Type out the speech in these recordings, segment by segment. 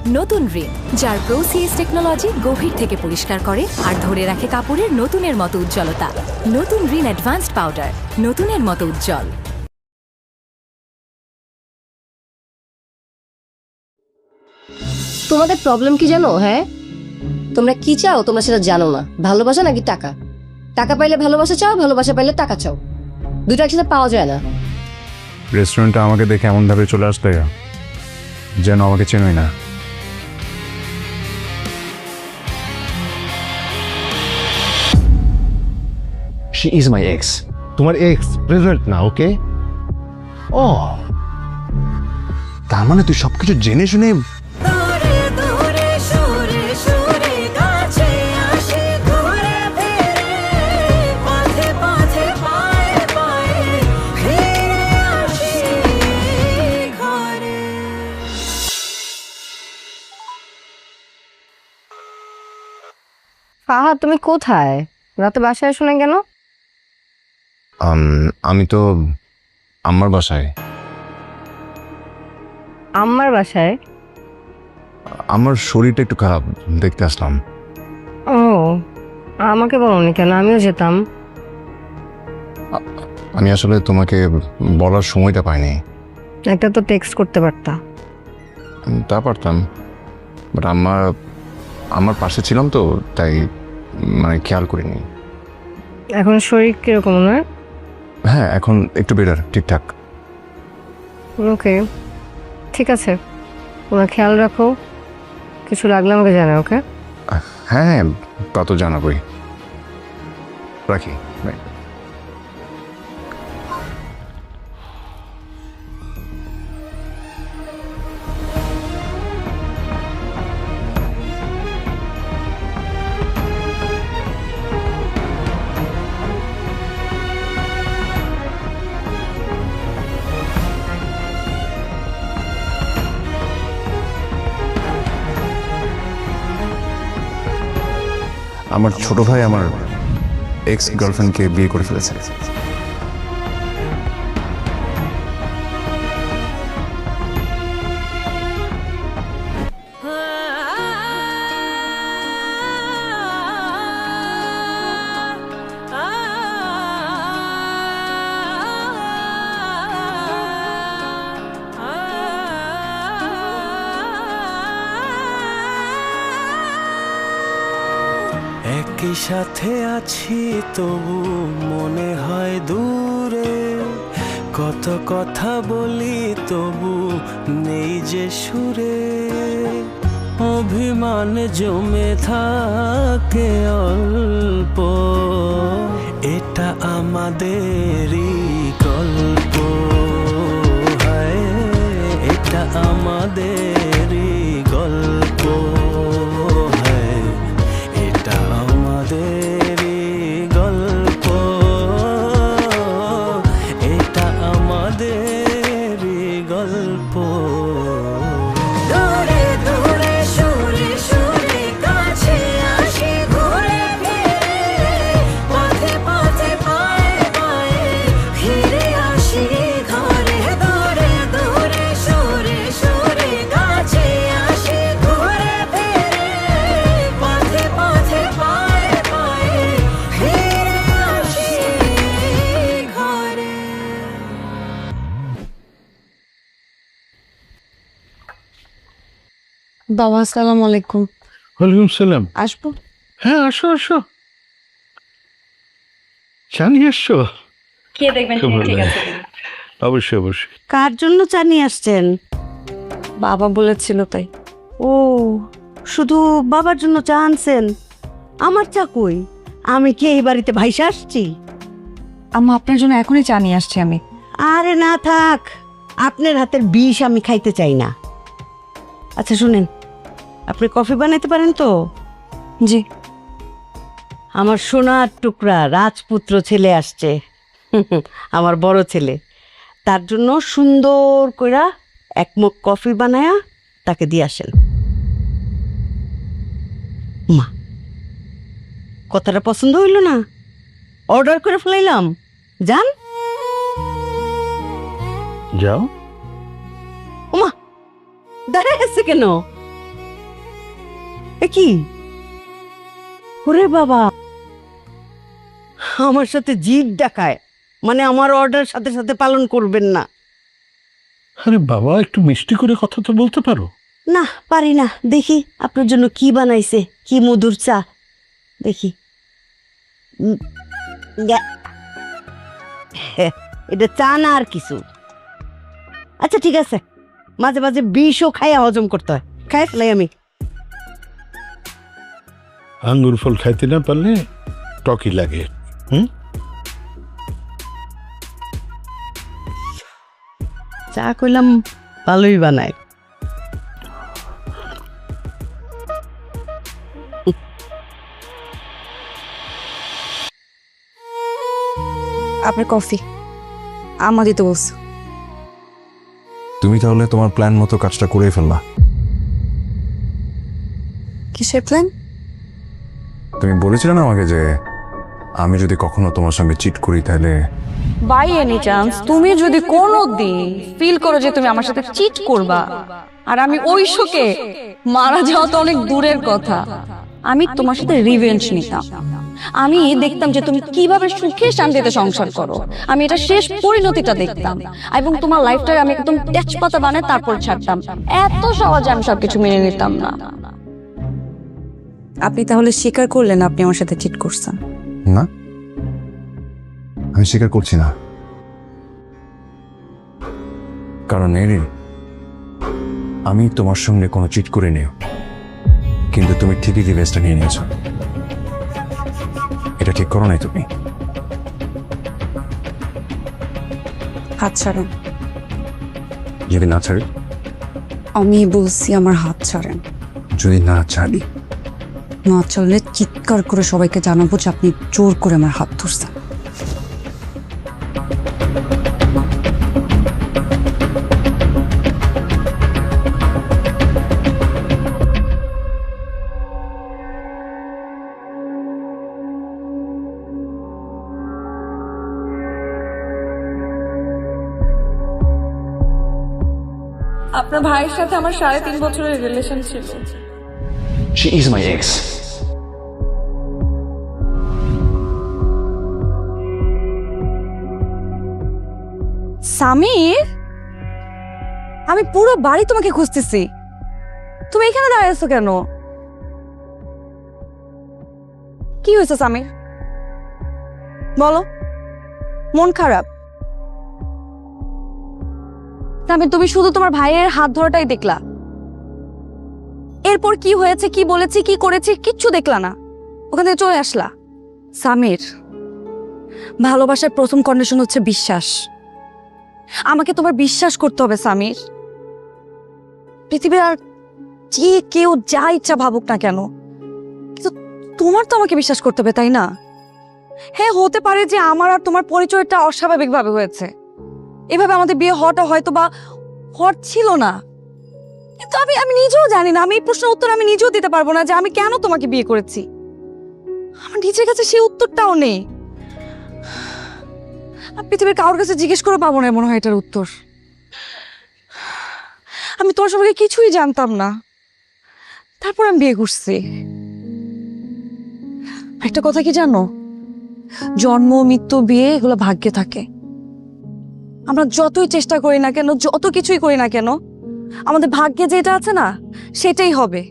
নতুন রিন, যার প্রোসিএস টেকনোলজি গভীর থেকে পরিষ্কার করে আর ধরে রাখে কাপড়ের নতুনের মতো উজ্জ্বলতা। নতুন রিন অ্যাডভান্সড পাউডার, নতুনের মতো উজ্জ্বল। তোমাদের প্রবলেম কি জানো? হ্যাঁ, তোমরা কি চাও তোমরা সেটা জানো না। ভালোবাসা নাকি টাকা? টাকা পাইলে ভালোবাসা চাও, ভালোবাসা পাইলে টাকা চাও। দুটো একসাথে পাওয়া যায় না। রেস্টুরেন্টে আমাকে দেখে এমনভাবে চলে আসলে যেন আমাকে চেনোই না। She is my ex. তোমার এক্স প্রেজেন্ট না, ওকে? ও, তার মানে তুই সবকিছু জেনে শুনে ফাহাদ, তুমি কোথায়? রাতে বাসায় আসো না কেন? আমি তো আমার বাসায়। আমার বাসায়? আমার শরীরটা একটু খারাপ, দেখতে আসলাম। ও, আমাকে বলোনি কেন? আমিও যেতাম। আমি আসলে তোমাকে বলার সময়টা পাইনি। একটা তো টেক্সট করতে পারতা। তা পারতাম, বাট আমার পাশে ছিলাম তো, তাই মানে খেয়াল করিনি। এখন শরীর কিরকম? না, হ্যাঁ, এখন একটু বেটার, ঠিকঠাক। ওকে, ঠিক আছে। ওরা খেয়াল রাখো, কিছু লাগলে আমাকে জানাও। ওকে? হ্যাঁ হ্যাঁ, তা তো জানাবই। রাখি, বাই। আমার ছোট ভাই আমার এক্স গার্লফ্রেন্ডকে বিয়ে করে ফেলেছে। একই সাথে আছি তবু মনে হয় দূরে, কত কথা বলি তবু নেই যে সুরে, অভিমান জমে থাকে অল্প, এটা আমাদেরই গল্প, হায় এটা আমাদেরই গল্প, হায় এটা আমাদেরই গল্প, এটা আমাদেরই গল্প। দূরে দূরে সুরে সুরে কাছে আসি ঘুরে ফিরে, পথে পথে পায়ে পায়ে ফিরে আসি ঘরে। দূরে দূরে সুরে সুরে কাছে আসি ঘুরে ফিরে, পথে পথে পায়ে পায়ে ফিরে আসি ঘরে। বাবা, আসসালামু আলাইকুম। ওয়ালাইকুম সালাম। আসবো? হ্যাঁ, আসো আসো, চা নিয়ে আসছো? খেয়ে দেখবেন ঠিক আছে। অবশ্যই অবশ্যই। কার জন্য চা নিয়ে আসছেন? বাবা বলেছিল তাই। ও, শুধু বাবার জন্য চা আনছেন? আমার চা কই? আমি কি এই বাড়িতে ভাইসা আসছি? আম্মা, আপনার জন্য এখনই চা নিয়ে আসছি আমি। আরে না থাক, আপনার হাতের বিষ আমি খাইতে চাই না। আচ্ছা শুনেন, আপনি কফি বানাইতে পারেন তো? জি। আমার সোনার টুকরা রাজপুত্র ছেলে আসছে, আমার বড় ছেলে। তার জন্য সুন্দর কইরা এক মগ কফি বানায়া তাকে দিয়ে আসেন। মা, কথাটা পছন্দ হইল না? অর্ডার করে ফেলাইলাম, যান। যাও। ওমা, দাঁড়ায় আছে কেন? এ কি? ওরে বাবা, আমার সাথে জিদ দেখায়, মানে আমার অর্ডার সাথে সাথে পালন করবেন না। আরে বাবা, একটু মিষ্টি করে কথা তো বলতে পারো। না, পারি না। দেখি আপনার জন্য কি বানাইছে, কি মধুর চা। দেখি। এটা চা না আর কিছু। আচ্ছা ঠিক আছে, মাঝে মাঝে বিষও খাইয়া হজম করতে হয়, খাই ফেলাই আমি। আঙ্গুর ফল খাইতে না পারলে টকি লাগে। চা কইলাম ভালোই বানায়। আপনার কফি আমা দিতে বলছে। তুমি তাহলে তোমার প্ল্যান মতো কাজটা করে ফেললা। কিসের প্ল্যান? তুমি বলেছিলে না আমাকে যে আমি যদি কখনো তোমার সঙ্গে চিট করি তাহলে বাই এনি চান্স তুমি যদি কোনোদিন ফিল করো যে তুমি আমার সাথে চিট করবা, আর আমি ওই শোকে মারা যাওয়া তো অনেক দূরের কথা, আমি তোমার সাথে রিভেঞ্জ নিতাম। আমি দেখতাম যে তুমি কিভাবে সুখে শান্তিতে সংসার করো, আমি এটা শেষ পরিণতিটা দেখতাম, এবং তোমার লাইফটাকে আমি একদম তেজপাতা বানায় তারপর ছাড়তাম। এত সহজে আমি সবকিছু মেনে নিতাম না। আপনি তাহলে স্বীকার করলেন আপনি আমার সাথে চিট করছেন? না, আমি স্বীকার করছি না। কারণ এরিন, আমি তোমার সঙ্গে কোনো চিট করে নিও, কিন্তু তুমি ঠিকই রিভেঞ্জটা নিয়ে নিয়েছো। এটা ঠিক করো নাই তুমি। হাত ছাড়েন। যদি না ছাড়ি? আমি বলছি আমার হাত ছাড়েন। যদি না ছাড়ি? না চললে চিৎকার করে সবাইকে জানাবো যে আপনি জোর করে আমার হাত ধরছেন। আপনার ভাইয়ের সাথে আমার 3.5 বছরের রিলেশন ছিল। She is my ex. Samir, আমি পুরো বাড়ি তোমাকে খুঁজতেছি, তুমি এখানে দাঁড়িয়ে আছো কেন? কি হয়েছে সামির, বলো। মন খারাপ? সামির, তুমি শুধু তোমার ভাইয়ের হাত ধরাটাই দেখলা, এরপর কি হয়েছে, কি বলেছি, কি করেছি কিচ্ছু দেখলা না, ওখান থেকে চলে আসলা। সামির, ভালোবাসার প্রথম কন্ডিশন হচ্ছে বিশ্বাস। আমাকে তোমার বিশ্বাস করতে হবে সামির। পৃথিবীর আর যে কেউ যা ইচ্ছা ভাবুক না কেন, কিন্তু তোমার তো আমাকে বিশ্বাস করতে হবে, তাই না? হ্যাঁ, হতে পারে যে আমার আর তোমার পরিচয়টা অস্বাভাবিকভাবে হয়েছে, এভাবে আমাদের বিয়ে হওয়াটা হয়তো বা হওয়ার ছিল না, কিন্তু আমি নিজেও জানি না, আমি এই প্রশ্নের উত্তর আমি নিজেও দিতে পারবো না যে আমি কেন তোমাকে বিয়ে করেছি। আমার নিজের কাছে সেই উত্তরটাও নেই। পৃথিবীর কারোর কাছে জিজ্ঞেস করে পাবো না মনে হয় এটার উত্তর। আমি তোমার সম্পর্কে কিছুই জানতাম না, তারপর আমি বিয়ে করছি। একটা কথা কি জানো, জন্ম মৃত্যু বিয়ে এগুলো ভাগ্যে থাকে। আমরা যতই চেষ্টা করি না কেন, যত কিছুই করি না কেন, আমাদের ভাগ্যে যেটা আছে না সেটাই হবে।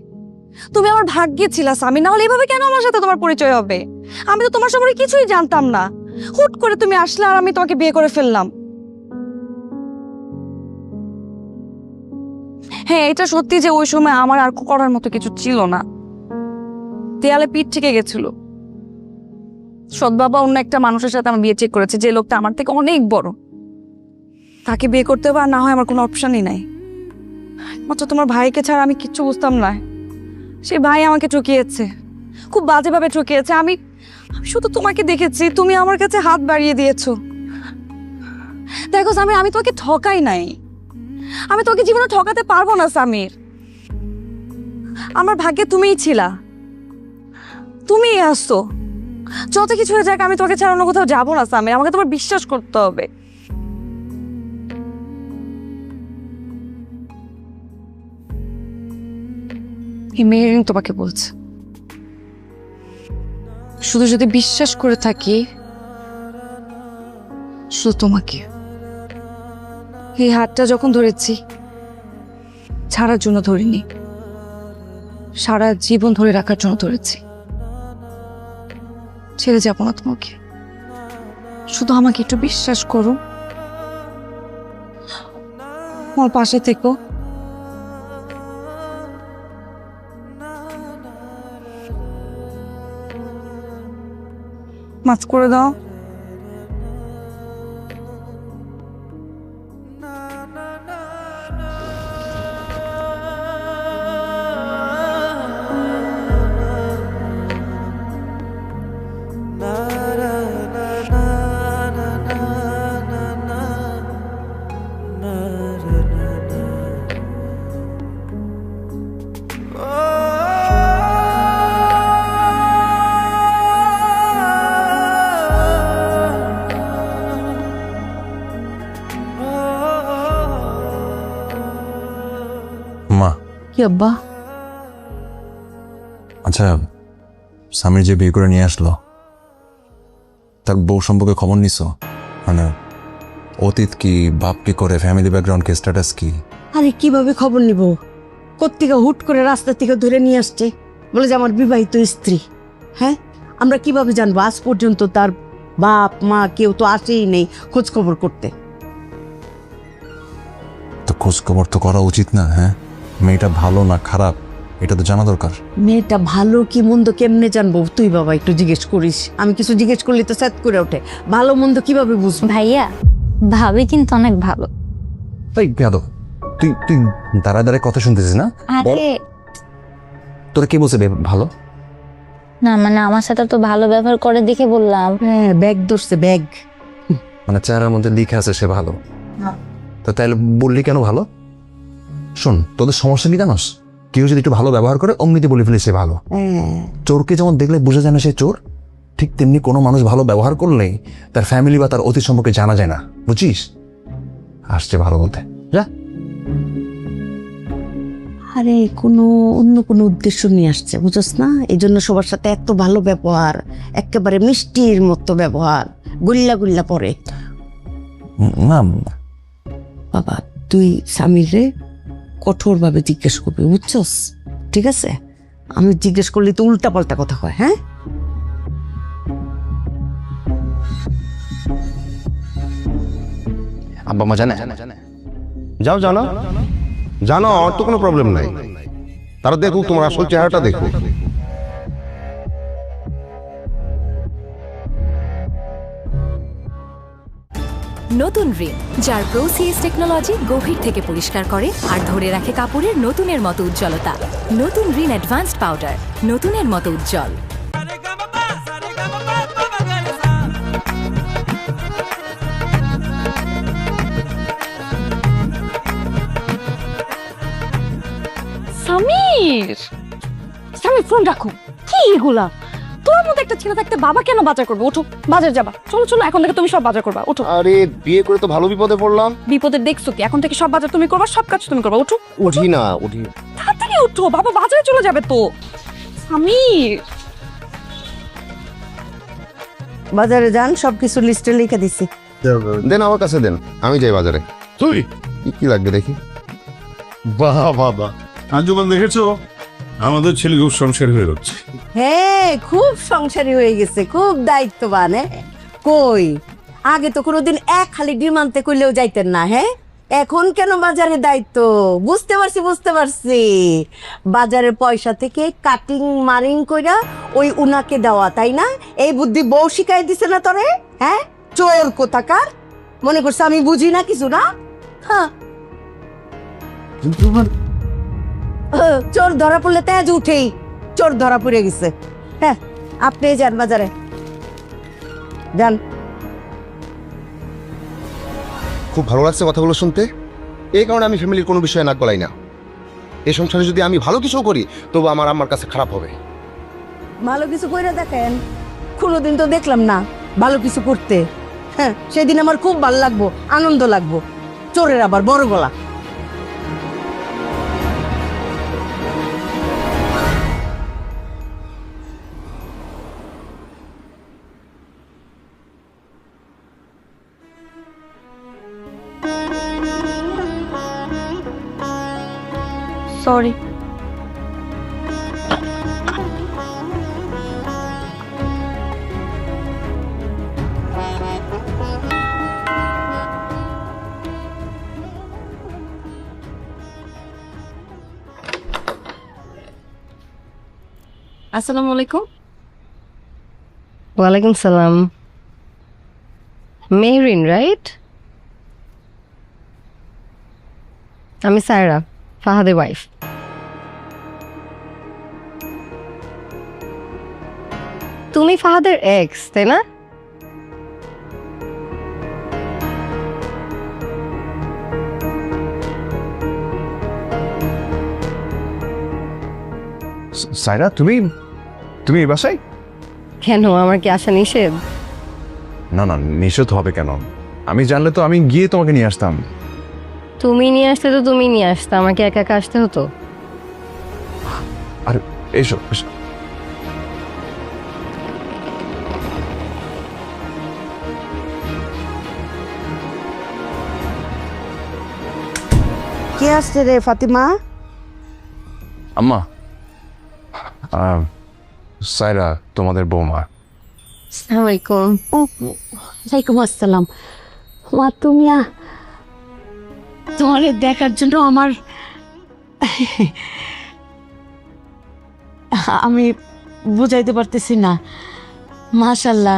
তুমি আমার ভাগ্যে ছিলা স্বামী, না হলে এভাবে কেন আমার সাথে তোমার পরিচয় হবে? আমি তো তোমার সম্পর্কে কিছুই জানতাম না, হুট করে তুমি আসলে আর আমি তোমাকে বিয়ে করে ফেললাম। হ্যাঁ, এটা সত্যি যে ওই সময় আমার আর করার মতো কিছু ছিল না, দেয়ালে পিঠ থেকে গেছিল। সৎ বাবা অন্য একটা মানুষের সাথে আমার বিয়ে ঠিক করেছে, যে লোকটা আমার থেকে অনেক বড়। তাকে বিয়ে করতে হবে আর না হয় আমার কোনো অপশনই নাই। মাত্র তোমার ভাইকে ছাড়া আমি কিচ্ছু বুঝতাম না। সে ভাই আমাকে ঠকিয়েছে, খুব বাজেভাবে ঠকিয়েছে। আমি শুধু তোমাকে দেখেছি, তুমি আমার কাছে হাত বাড়িয়ে দিয়েছো। দেখো সামির, আমি তোমাকে ঠকাই নাই, আমি তোকে জীবনে ঠকাতে পারবো না সামির। আমার ভাগ্যে তুমিই ছিলা, তুমিই আসছো। যত কিছু হয়ে যাক, আমি তোমাকে ছাড়া অন্য কোথাও যাবো না সামির, আমাকে তোমার বিশ্বাস করতে হবে। এই মেহেরিন তোমাকে বলছে, শুধু যদি বিশ্বাস করে থাকি শুধু তোমাকে। এই হাতটা যখন ধরেছি ছাড়ার জন্য ধরিনি, সারা জীবন ধরে রাখার জন্য ধরেছি। ছেড়ে যাবো না তোমাকে, শুধু আমাকে একটু বিশ্বাস করো, আমার পাশে থেকো। মাফ করে দাও। মা, কি আব্বা? আচ্ছা, স্বামীর যে বিয়ে করে নিয়ে আসলো তার বউ সম্পর্কে খবর নিছো? মানে অতীত কি, বাপ কি করে, ফ্যামিলি ব্যাকগ্রাউন্ড কি, স্ট্যাটাস কি? আরে কিভাবে খবর নিব? কোত্থেকে হুট করে রাস্তা থেকে ধরে নিয়ে আসছে, বলে যে আমার বিবাহিত স্ত্রী। হ্যাঁ, আমরা কিভাবে জানবো? আজ পর্যন্ত তার বাপ মা কেউ তো আসেই নেই খোঁজ খবর করতে। তো খোঁজ খবর তো করা উচিত না? হ্যাঁ, মেয়েটা ভালো না খারাপ এটা তো জানা দরকার। মেয়েটা ভালো কি মন্দ কেমনে জানবো? তুই বাবা একটু জিজ্ঞেস করিস। আমি কিছু জিজ্ঞেস করলে তো স্যাত করে ওঠে। ভালো মন্দ কিভাবে বুঝবো? ভাইয়া, ভাবি কিন্তু অনেক ভালো। তাই বেয়াদব, তুই তুই দাঁড়ায় দাঁড়ায় কথা শুনতেছিস না? আরে তোরা কে বলছে ভালো? না মানে আমার সাথে তো ভালো ব্যবহার করে দেখে বললাম। হ্যাঁ, ব্যাগ ধরছে, ব্যাগ। মানে চেহারার মধ্যে লিখে আছে সে ভালো, তো তাইলে বললি কেন ভালো? শোন, তোদের সমস্যা কি জানোস? কেউ যদি একটু ভালো ব্যবহার করে অমনিতে বলে ফেলে সে ভালো। চোরকে যেমন দেখলে বোঝা যায় না সে চোর, ঠিক তেমনি কোনো মানুষ ভালো ব্যবহার করলেই তার ফ্যামিলি বা তার অতীত সম্পর্কে জানা যায় না, বুঝছিস? আসছে ভালো বলতে, যা। আরে কোনো অন্য কোনো উদ্দেশ্য নিয়ে আসছে, বুঝছ না? এই জন্য সবার সাথে এত ভালো ব্যবহার, একেবারে মিষ্টির মতো ব্যবহার, গুল্লা গুল্লা পরে। না বাবা, তুই স্বামীরে কঠোরভাবে জিজ্ঞেস করবি, বুঝছস? ঠিক আছে? আমি জিজ্ঞেস করলে তো উল্টা পাল্টা কথা কয়। হ্যাঁ, আব্বা মা জানে? যাও, জানো জানো, আমার তো কোনো প্রবলেম নাই। তারা দেখুক, তোমার আসল চেহারাটা দেখুক। নতুন রিন, যার প্রোসিএস টেকনোলজি গভীর থেকে পরিষ্কার করে আর ধরে রাখে কাপড়ের নতুনের মতো উজ্জ্বলতা। নতুন রিন অ্যাডভান্সড পাউডার, নতুনের মতো উজ্জ্বল। সামির, সামির ফোন রাখো। কি এগুলা? তোর মতো একটা ছেলে থাকতে বাবা কেন বাজার করবে? ওঠো, বাজার যাবা। চলো চলো, এখন থেকে তুমি সব বাজার করবা। ওঠো। আরে বিয়ে করে তো ভালো বিপদে পড়লাম। বিপদে দেখছো কি? এখন থেকে সব বাজার তুমি করবা, সব কাজ তুমি করবা। ওঠো। উঠি না, উঠি। তাড়াতাড়ি ওঠো, বাবা বাজারে চলে যাবে তো। সামির, বাজারে যান, সবকিছু লিস্টে লিখে দিছি। দেন আমার কাছে দেন, আমি যাই বাজারে। তুই কি লাগবে দেখি। বাহ বাবা, আঞ্জুমান দেখেছো? আমাদের ছেলে খুব সংসারী হয়ে যাচ্ছে। হ্যাঁ, খুব সংসারী হয়ে গেছে, খুব দায়িত্ববান। কই আগে তো কোনোদিন এক খালি ডিম আনতে কইলেও যাইতেন না। হ্যাঁ, এখন কেন বাজারে দায়িত্ব? বুঝতে পারছি, বুঝতে পারছি। বাজারের পয়সা থেকে কাটিং মারিং কইরা ওই উনাকে দেওয়া, তাই না? এই বুদ্ধি বউ শিখাই দিছে না তোরে? হ্যাঁ, চোর কোথাকার। মনে করছে আমি বুঝি না কিছু, না? হ্যাঁ, চোর ধরা পড়লে তেজ উঠেই। চোর ধরা পড়ে গেছে। হ্যাঁ, আপনি যান বাজারে, যান। খুব ভালো লাগছে কথাগুলো শুনতে। এই কারণে আমি ফ্যামিলির কোনো বিষয়ে নাক গলাই না। এই সংসারে যদি আমি ভালো কিছু করি, তবু আমার আম্মার কাছে খারাপ হবে। ভালো কিছু কইরা দেখেন। কোনোদিন তো দেখলাম না ভালো কিছু করতে। হ্যাঁ, সেদিন আমার খুব ভালো লাগবো, আনন্দ লাগবো। চোরের আবার বড় গলা। সরি। আসসালামু আলাইকুম। ওয়ালাইকুম সালাম। মেহরিন রাইট? আমি সায়রা, ফাহাদের ওয়াইফ। তুমি ফাহাদের এক্স, তাই না? সাইরা, তুমি তুমি এই বাসায়? কেন, আমার কি আসা নিষেধ? না না, নিষেধ হবে কেন? আমি জানলে তো আমি গিয়ে তোমাকে নিয়ে আসতাম। তুমি নিয়ে আসতে তো তুমি নিয়ে আসতে, আমাকে একা একা আসতে হতো? আর এসো এসো। কে আসছে রে ফাতিমা? আম্মা, সাইরা তোমাদের বৌমা। আসসালামু আলাইকুম। ওয়ালাইকুম আসসালাম। মা তুমি তোমার দেখার জন্য আমি বুঝাইতে পারতেছি না। মাশাল্লাহ,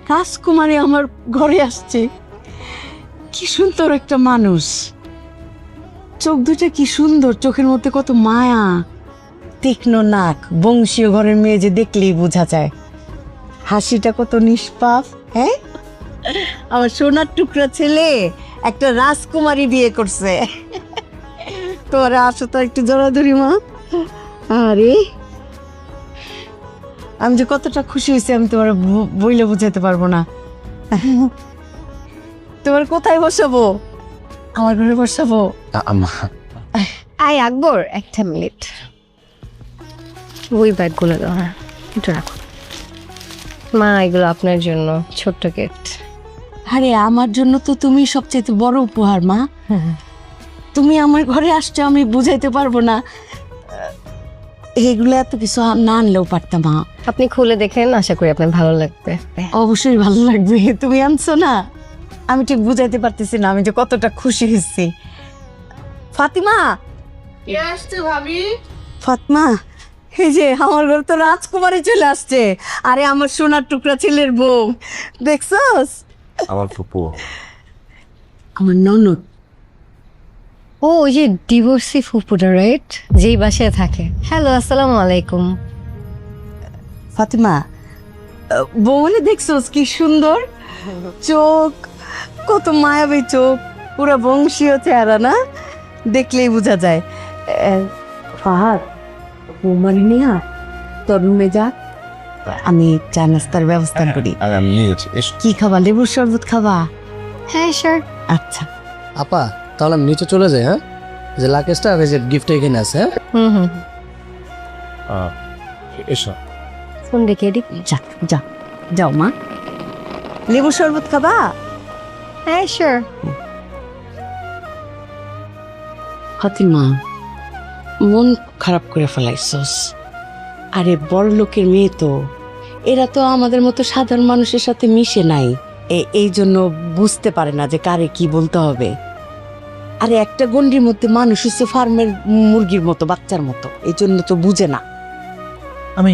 রাজকুমারী আমার ঘরে আসছে। কি সুন্দর একটা মানুষ, চোখ দুটা কি সুন্দর, চোখের মধ্যে কত মায়া, তীক্ষ্ণ নাক, বংশীয় ঘরের মেয়ে যে দেখলেই বোঝা যায়। হাসিটা কত নিষ্পাপ। হ্যাঁ, আমার সোনার টুকরা ছেলে একটা রাজকুমারী বিয়ে করছে। তোরা আসো তো একটু জড়াধরি মা। আরে আমি যে কতটা খুশি হয়েছি আমি তোমার বইলে বুঝাতে পারবো না। তোমার কোথায় বসাবো? আমার ঘরে বসাবো? আম্মা, আই আকবর, একটা মিনিট। ওই ব্যাগগুলো দাও, হ্যাঁ একটু রাখো। মা, এগুলো আপনার জন্য ছোট্ট গিফট। আরে আমার জন্য তো তুমি সবচেয়ে বড় উপহার মা। তুমি আমার ঘরে আসছো, আমি বুঝাইতে পারবো না। এগুলো এত কিছু না আনলেও পারতাম মা। আপনি খুলে দেখেন, আশা করি আপনার ভালো লাগবে। অবশ্যই ভালো লাগবে। তুমি আনছো না, আমি ঠিক বুঝাইতে পারতেছি না আমি যে কতটা খুশি হয়েছি। ফাতিমা, কে আসছে ভাবি? ফাতিমা, এই যে আমার ঘরে তো রাজকুমারী চলে আসছে। আরে আমার সোনার টুকরা ছেলের বউ, দেখছস? আমার ফুপু। আমার ননদ। ও, ওই যে ডিভোর্সি ফুপুটা, রাইট? যেই বাসায় থাকে। হ্যালো, আসসালামু আলাইকুম। ফাতিমা, বউলে দেখছস কি সুন্দর চোখ, কত মায়াবী চোখ, পুরো বংশীয় চেহারা না, দেখলেই বোঝা যায়। ফাহাদ, বৌমারি নিয়া তোর রুমে যা, আমি চা নাস্তার ব্যবস্থা করি। কি খাবা? লেবুর শরবত খাবা? হ্যাঁ স্যার। আচ্ছা আপা, তাহলে আমি নিচে চলে যাই। হ্যাঁ, যে লাকেজটা যে গিফট এখানে আছে। হুম হুম, এসো। ফোন রেখে দিই। যা যা, যাও মা। লেবুর শরবত খাবা? হ্যাঁ স্যার। ফাতিমা, মন খারাপ করে ফেলাইছস। আরে বড় লোকের মেয়ে তো, এরা তো আমাদের মতো সাধারণ মানুষের সাথে মিশে নাই, এই জন্য বুঝতে পারে না যে কারে কি বলতে হবে। আরে একটা গন্ডির মধ্যে মানুষ হচ্ছে ফার্মের মুরগির মতো, বাচ্চার মতো, এই জন্য তো বুঝে না। আমি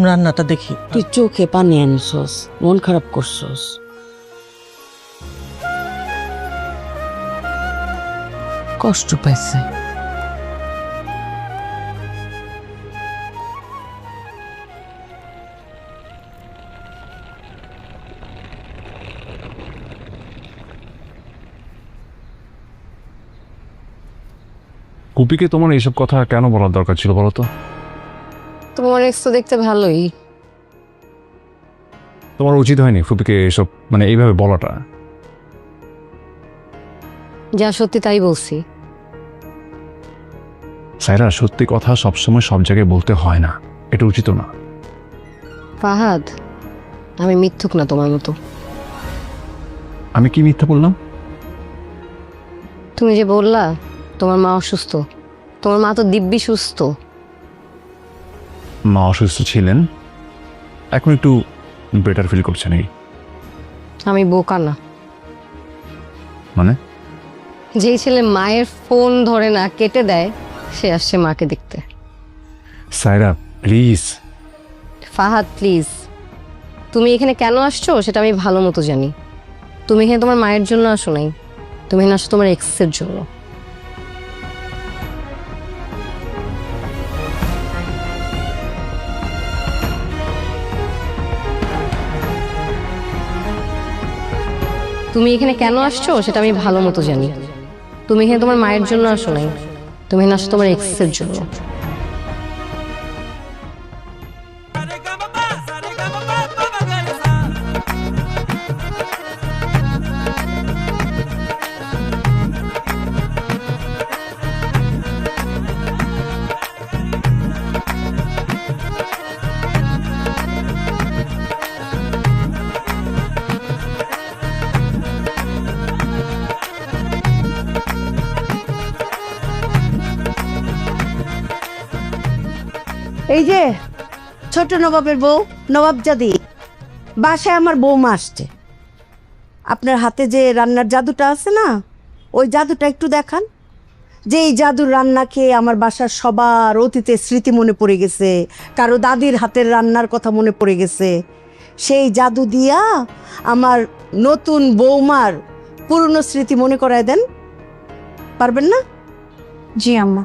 রান্নাটা দেখি। তুই চোখে পানি আনছস, মন খারাপ করছস। কষ্ট পাইছে। কুপিকে তোমার এইসব কথা কেন বলার দরকার ছিল বলো তো? তোমার এক্স তো দেখতে ভালোই। তোমার উচিত হয়নি ফুপিকে এসব মানে এইভাবে বলাটা। যা সত্যি তাই বলছি। সাইরা, সত্যি কথা সবসময় সব জায়গায় বলতে হয় না, এটা উচিত না। ফাহাদ, আমি মিথ্যুক না তোমার মতো। আমি কি মিথ্যা বললাম? তুমি যে বললা তোমার মা অসুস্থ, তোমার মা তো দিব্যি সুস্থ। মা অসুস্থ ছিলেন, এখন একটু বেটার ফিল করছেন। এই আমি বোকা না। মানে যেই ছেলে মায়ের ফোন ধরে না কেটে দেয় সে আসছে মাকে দেখতে। সায়রা প্লিজ। ফাহাদ প্লিজ, তুমি এখানে কেন আসছো সেটা আমি ভালো মতো জানি। তুমি এখানে তোমার মায়ের জন্য আসো নাই, তুমি এখানে আসছো তোমার এক্সের জন্য। তুমি এখানে কেন আসছো সেটা আমি ভালো মতো জানি। তুমি এখানে তোমার মায়ের জন্য আসো নাই, তুমি এখানে আসছো তোমার এক্সের জন্য। এই যে ছোট নবাবের বউ নবাবজাদি, বাসায় আমার বৌমা আসছে। আপনার হাতে যে রান্নার জাদুটা আছে না, ওই জাদুটা একটু দেখান। যে এই জাদুর রান্না খেয়ে আমার বাসার সবার অতীতের স্মৃতি মনে পড়ে গেছে, কারো দাদির হাতের রান্নার কথা মনে পড়ে গেছে। সেই জাদু দিয়া আমার নতুন বৌমার পুরনো স্মৃতি মনে করায় দেন, পারবেন না? জি আম্মা।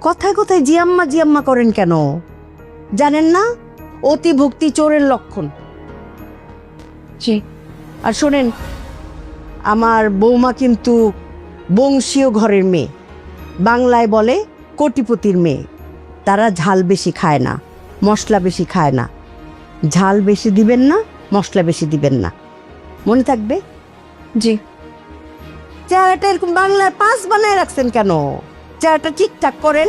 কথায় কথায় জি আম্মা করেন কেন? জানেন না অতিভক্তি চোরের লক্ষণ? জি। আর শোনেন, আমার বৌমা কিন্তু বংশীয় ঘরের মেয়ে, বাংলায় বলে কোটিপতির মেয়ে। তারা ঝাল বেশি খায় না, মশলা বেশি খায় না। ঝাল বেশি দিবেন না, মশলা বেশি দিবেন না, মনে থাকবে? জি। চেহারাটা এরকম বাংলার পাঁচ বানায় রাখছেন কেন? চেহারাটা ঠিকঠাক করেন,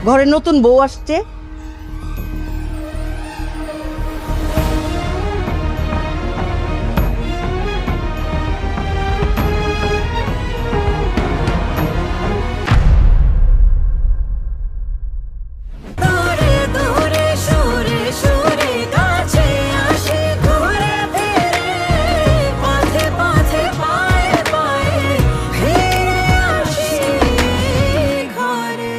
ঘরে নতুন বউ আসছে। দূরে দূরে সুরে সুরে কাছে আসি ঘুরে ফিরে, পথে পথে পায়ে পায়ে ফিরে আসি ঘরে।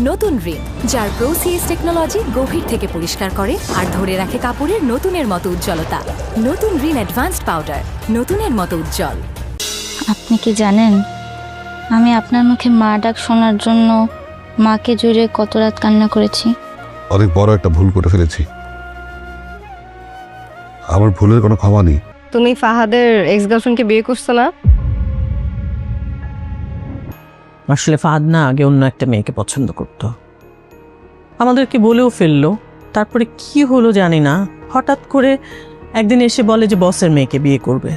নতুন রিন, যার প্রোসিএস টেকনোলজি গভীর থেকে পরিষ্কার করে আর ধরে রাখে কাপড়ের নতুনের মতো উজ্জ্বলতা। নতুন রিন অ্যাডভান্সড পাউডার, নতুনের মতো উজ্জ্বল। আপনি কি জানেন আমি আপনার মুখে মা ডাক শোনার জন্য মাকে জুড়ে কত রাত কান্না করেছি? অনেক বড় একটা ভুল করে ফেলেছি, আমার ভুলের কোনো ক্ষমা নেই। তুমি ফাহাদের এক্স গার্লফ্রেন্ডকে বিয়ে করছো না? আসলে ফাহাদ না আগে অন্য একটা মেয়েকে পছন্দ করত, আমাদেরকে বলেও ফেললো। তারপরে কি হলো জানি না, হঠাৎ করে একদিন এসে বলে যে বসের মেয়েকে বিয়ে করবে।